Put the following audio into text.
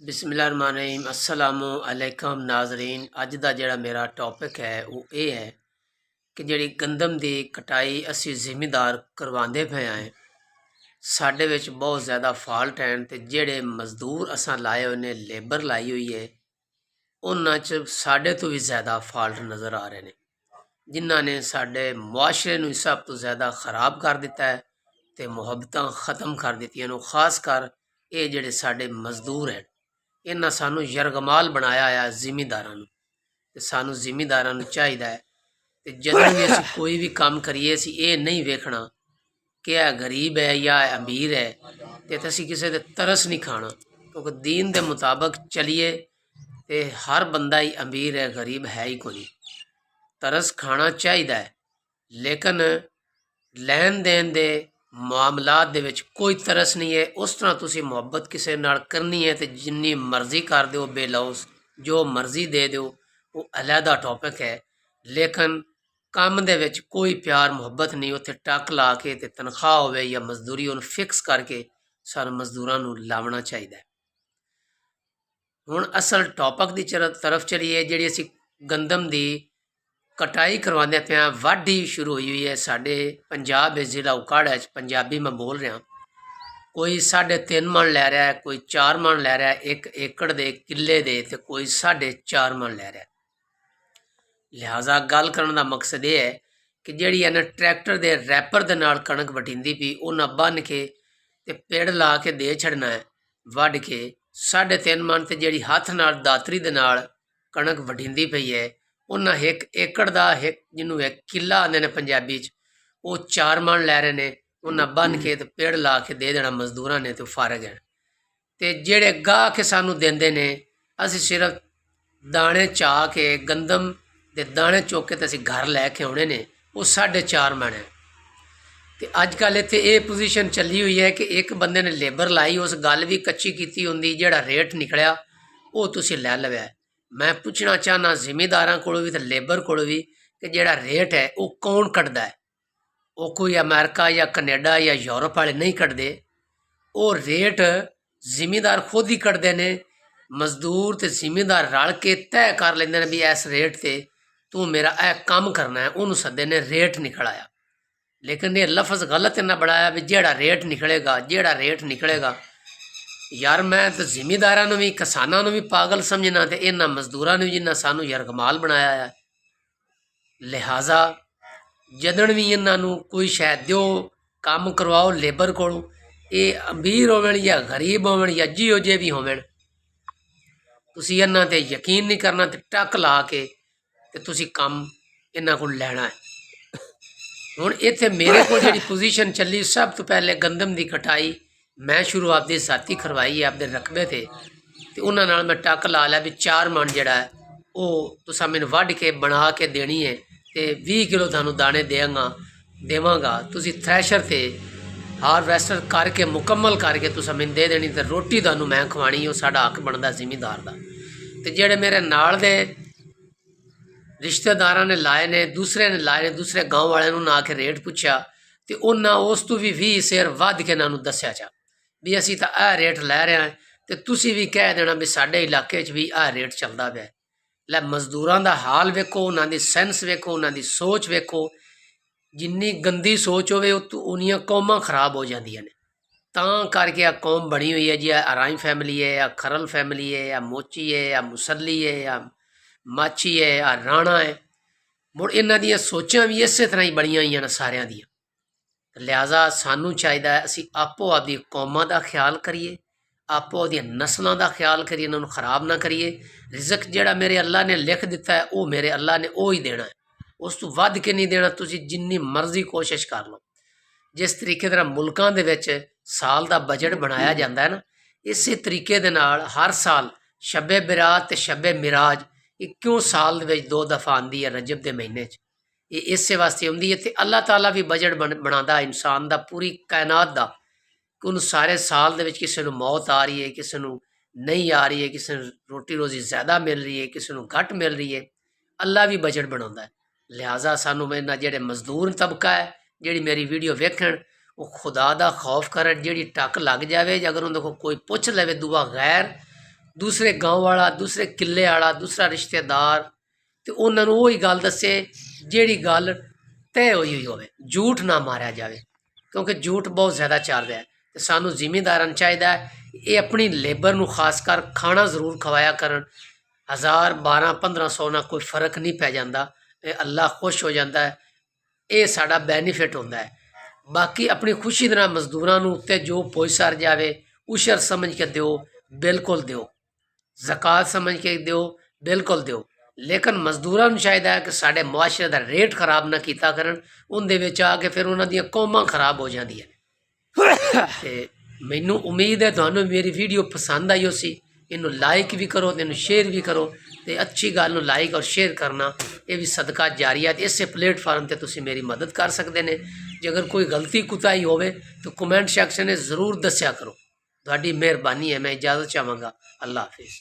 बिस्मिल्लाहिर्रहमानिर्रहीम अस्सलामु अलैकुम नाज़रीन। अज का जोड़ा मेरा टॉपिक है वो ये है कि जी गंदम की कटाई असी जिमीदार करवाते पे आए साढ़े विच बहुत ज़्यादा फॉल्ट हैं। तो जेड़े मजदूर असा लाए हुए ने लेबर लाई हुई है उन्होंने साढ़े तो भी ज़्यादा फॉल्ट नज़र आ रहे हैं जिन्होंने साढ़े मुआशरे नूं सब तो ज़्यादा ख़राब कर दिता है तो मुहब्बत ख़त्म कर दित्तियां। खास कर ये जेड़े साढ़े मजदूर हैं इन्हां सानू यरगमाल बनाया है जिमीदारां नूं। ते सानू जिमीदारां नूं चाहिदा है ते जदों भी असीं कोई भी काम करिए असीं ये नहीं वेखना कि यह गरीब है या अमीर है ते असीं किसी दे तरस नहीं खाना, क्योंकि दीन के मुताबिक चलिए तो हर बंदा ही अमीर है गरीब है ही कोई। तरस खाना चाहिए लेकिन लैन देन दे मामलात दे विच कोई तरस नहीं है। उस तरह तुसी मुहब्बत किसी नाल करनी है तो जिन्नी मर्जी कर दो बेलौस जो मर्जी दे दो वो अलहदा टॉपिक है, लेकिन काम दे विच कोई प्यार मुहब्बत नहीं। उत्थे टक ला के ते तनख्वाह होवे या मजदूरी उन्हें फिक्स करके सारे मजदूरों नूं लावना चाहिए। हुण असल टॉपिक की तरफ चलिए। जिहड़ी असीं गंदम की कटाई करवाते पे वाढी शुरू हुई है साढ़े पंजाब जिला उकाड़ा पंजाबी मैं बोल रहा। कोई 3.5 मन लै रहा है, कोई 4 मन लै रहा है, 1 एकड़ दे किले दे, तो कोई 4.5 मन लै रहा है। लिहाजा गल करने का मकसद ये है कि जिहड़ी इन्हें ट्रैक्टर के रैपर के नाल कणक वटिंदी पी उन्हें बन के ते पेड़ ला के दे छड़ना है वढ़ के 3.5 मन। तो जिहड़ी हथ नाल दातरी दे नाल कणक वटिंदी पई है उन्हें 1 एकड़ का जिन्हों एक किला आते हैं पंजाबी वो 4 मन लै रहे हैं। उन्हें बन के तो पेड़ ला के दे देना मजदूरों ने तो फारग है। तो जेड़े गाह के सानू देंदे ने असी सिर्फ दाने चा के गंदम के दाने चुक के तो असी घर लैके आने ने वो 4.5 मन है। तो अजकल इत्थे ये पोजीशन चली हुई है कि एक बंदे ने लेबर लाई उस गल भी कच्ची की होंगी जेड़ा रेट निकलिया वो तुसी लै लवैया। मैं पूछना चाहना जिमीदारां कोलों भी तो लेबर कोलों भी कि जेड़ा रेट है वो कौन कटदा है? वो कोई अमेरिका या कनेडा या यूरोप वाले नहीं कटते, वो रेट जिमीदार खुद ही कटते हैं। मजदूर तो जिमीदार रल के तय कर लेंदे ने भी इस रेट से तू मेरा यह काम करना है, उन्होंने सदे ने रेट निकल आया। लेकिन ये लफज गलत इन्हें बनाया भी जेड़ा रेट निकलेगा जेड़ा रेट निकलेगा। यार मैं तो जिमीदारां भी किसानों भी पागल समझना तो इन्होंने मजदूरों ने जिन्हें सानू यरगमाल बनाया है। लिहाजा जदन भी इन्हों कोई शायद दो काम करवाओ लेबर को, ये अमीर होवन या गरीब होवन या जिहो जे भी होवन, तुसी इन्हां ते यकीन नहीं करना तो टक ला के ते तुसी काम इन्हां को लैना है। हुण इत्थे मेरे को जिहड़ी पोजीशन चली सब तो पहले गंदम की कटाई मैं शुरू आपदी साथी करवाई है आपदे रकबे ते उन्हां नाल मैं टक ला लिया भी 4 मन जिहड़ा है वो तुसां मैनूं वढ के बना के देनी है तो 20 किलो थानू दाने देवांगा। तुसी थ्रैशर से हारवैस्टर करके मुकम्मल करके तुसां मैनूं दे देनी तो रोटी थानू मैं खवानी वो साडा हक बनदा जिमीदार का। तो जेड़े मेरे नाल दे रिश्तेदारां ने लाए ने दूसरे ने लाए ने दूसरे गाँव वाले ना आके रेट पूछा तो उन्हें उस तो भी 20 शेर वध के इन्हों दस्या चा भी असी तो यह रेट लै रहे हैं तो तुसी भी कह देना भी साडे इलाके भी यह रेट चलता पाया। लै मजदूरों का हाल वेखो, उन्होंने सेंस वेखो, उन्होंने सोच वेखो। जिन्नी गंदी सोच होवे उन्नियां कौमां खराब हो जांदियां ने। तां करके आ कौम बनी हुई है जी, अराई फैमिली है या खरल फैमिली है या मोची है या मुसली है या माची है या राणा है। मुड़ इन्हां दियां सोचां भी इस तरह ही बनिया हुई ने सारियां दियां। लिहाजा सानू चाहिए असी आपो आपदी कौमां का ख्याल करिए, आपो आपदियां नस्लों का ख्याल करिए, इन्होंने खराब ना करिए। रिजक जिहड़ा मेरे अल्लाह ने लिख दिता है वो मेरे अल्लाह ने वो ही देना है, उस तो वध के नहीं देना। तुसी जिन्नी मर्जी कोशिश कर लो। जिस तरीके तरह मुल्कां दे विच साल का बजट बनाया जाता है ना, इस तरीके दे नाल हर साल शबे बरात ते शबे मिराज क्यों साल दे विच 2 दफ़ा आती है रजब के महीने ये इस वास्ते आती है। तो अल्लाह ताला भी बजट बनाता इंसान का पूरी कायनात का कि उन्होंने सारे साल दे विच किसी को मौत आ रही है, किसी को नहीं आ रही है, किसी रोटी रोजी ज़्यादा मिल रही है, किसी को घट मिल रही है। अल्लाह भी बजट बनाता है। लिहाजा सानू मेरा जेड़े मजदूर तबका है जिहड़ी मेरी वीडियो वेखण वो खुदा का खौफ कर, जिहड़ी टक लग जाए अगर उन्हें कोई पुछ लवे दुआ गैर ਦੂਸਰੇ ਗਾँव ਵਾਲਾ, ਦੂਸਰੇ ਕਿੱਲੇ ਵਾਲਾ, ਦੂਸਰਾ ਰਿਸ਼ਤੇਦਾਰ, ਤੇ ਉਹਨਾਂ ਨੂੰ ਉਹੀ ਗੱਲ ਦੱਸੇ ਜਿਹੜੀ ਗੱਲ ਤੈਅ ਹੋਈ ਹੋਵੇ। ਝੂਠ ਨਾ ਮਾਰਿਆ ਜਾਵੇ, ਕਿਉਂਕਿ ਝੂਠ ਬਹੁਤ ਜ਼ਿਆਦਾ ਚੱਲ ਰਿਹਾ ਹੈ। ਤੇ ਸਾਨੂੰ ਜ਼ਿਮੀਂਦਾਰਾਂ ਨੂੰ ਚਾਹੀਦਾ ਹੈ ਇਹ ਆਪਣੀ ਲੇਬਰ ਨੂੰ ਖਾਸ ਕਰ ਖਾਣਾ ਜ਼ਰੂਰ ਖਵਾਇਆ ਕਰਨ। 1000 12 1500 ਨਾਲ ਕੋਈ ਫਰਕ ਨਹੀਂ ਪੈ ਜਾਂਦਾ, ਇਹ ਅੱਲਾ ਖੁਸ਼ ਹੋ ਜਾਂਦਾ ਹੈ, ਇਹ ਸਾਡਾ ਬੈਨੀਫਿਟ ਹੁੰਦਾ ਹੈ। ਬਾਕੀ ਆਪਣੀ ਖੁਸ਼ੀ ਦੇ ਨਾਲ ਮਜ਼ਦੂਰਾਂ ਨੂੰ ਉੱਤੇ ਜੋ ਪੁੱਜ ਸਰ ਜਾਵੇ ਉਸ਼ਰ ਸਮਝ ਕੇ ਦਿਓ, ਬਿਲਕੁਲ ਦਿਓ। ਜ਼ਕਾਤ ਸਮਝ ਕੇ ਦਿਓ, ਬਿਲਕੁਲ ਦਿਓ। ਲੇਕਿਨ ਮਜ਼ਦੂਰਾਂ ਨੂੰ ਚਾਹੀਦਾ ਹੈ ਕਿ ਸਾਡੇ ਮੁਆਸ਼ਰੇ ਦਾ ਰੇਟ ਖਰਾਬ ਨਾ ਕੀਤਾ ਕਰਨ, ਉਹਦੇ ਵਿੱਚ ਆ ਕੇ ਫਿਰ ਉਹਨਾਂ ਦੀਆਂ ਕੌਮਾਂ ਖਰਾਬ ਹੋ ਜਾਂਦੀਆਂ। ਤੇ ਮੈਨੂੰ ਉਮੀਦ ਹੈ ਤੁਹਾਨੂੰ ਮੇਰੀ ਵੀਡੀਓ ਪਸੰਦ ਆਈ ਹੋਸੀ। ਇਹਨੂੰ ਲਾਈਕ ਵੀ ਕਰੋ ਤੇ ਇਹਨੂੰ ਸ਼ੇਅਰ ਵੀ ਕਰੋ, ਤੇ ਅੱਛੀ ਗੱਲ ਨੂੰ ਲਾਈਕ ਔਰ ਸ਼ੇਅਰ ਕਰਨਾ ਇਹ ਵੀ ਸਦਕਾ ਜਾਰੀਆ। ਤੇ ਇਸੇ ਪਲੇਟਫਾਰਮ ਤੇ ਤੁਸੀਂ ਮੇਰੀ ਮਦਦ ਕਰ ਸਕਦੇ ਨੇ। ਜੇ ਅਗਰ ਕੋਈ ਗਲਤੀ ਕੁਤਾਹੀ ਹੋਵੇ ਤਾਂ ਕਮੈਂਟ ਸੈਕਸ਼ਨ 'ਚ ਜ਼ਰੂਰ ਦੱਸਿਆ ਕਰੋ। ਤੁਹਾਡੀ ਮਿਹਰਬਾਨੀ ਹੈ। ਮੈਂ ਇਜਾਜ਼ਤ ਚਾਹਾਂਗਾ। ਅੱਲਾ ਹਾਫਿਜ਼।